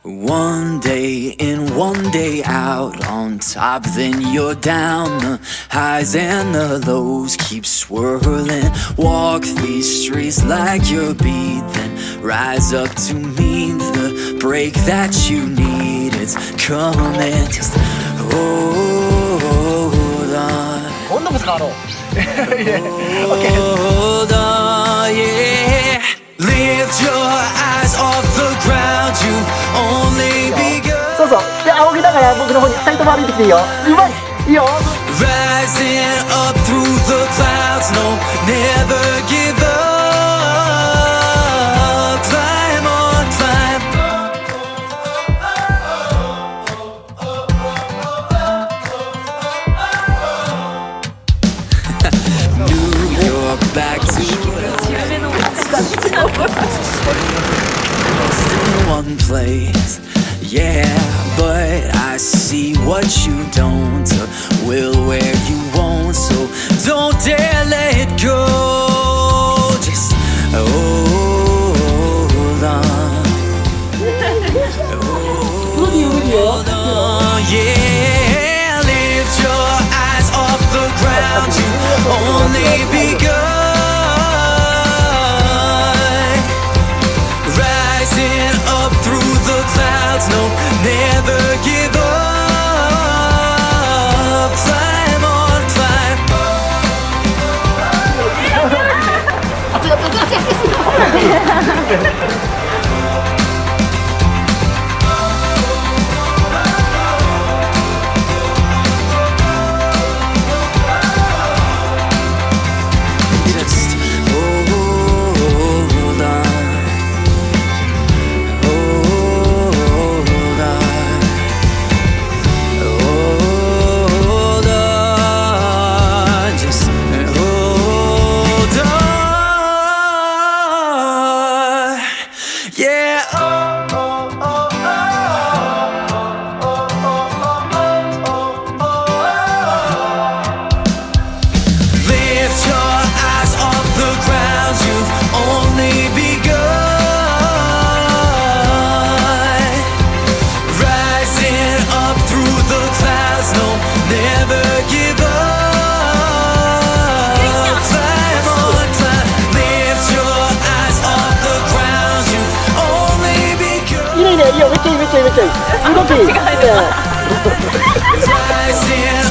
One day in, one day out, on top, then you're down. The highs and the lows keep swirling. Walk these streets like you're beat, then rise up to meet the break that you need. It's coming, just hold on. Hold on, yeah. Lift your eyes off the ground. You've only begun. そうそう。で、仰ぎながら僕の方に2人とも歩いてきていいよ。うまい。いいよ。 Rising up through the clouds, no, never give up. Climb on, climb. New York back to lost in one place. Yeah, but I see what you don't, will where you won't, so don't dare let go. Just hold on. Hold on, yeah. Lift your eyes off the ground. You've only begun. Rising up through the clouds, no, never give up. Climb on, climb. Just hold on. Hold on. Hold on. Just hold on. Yeah. Lift your eyes off the ground. You've only begun. Rising up through the clouds, no, never give up. Climb on, climb. Lift your eyes off the ground. You've only begun. いいね、いいよ。めっちゃいい、めっちゃいい、めっちゃいい。すごくいい。 Rising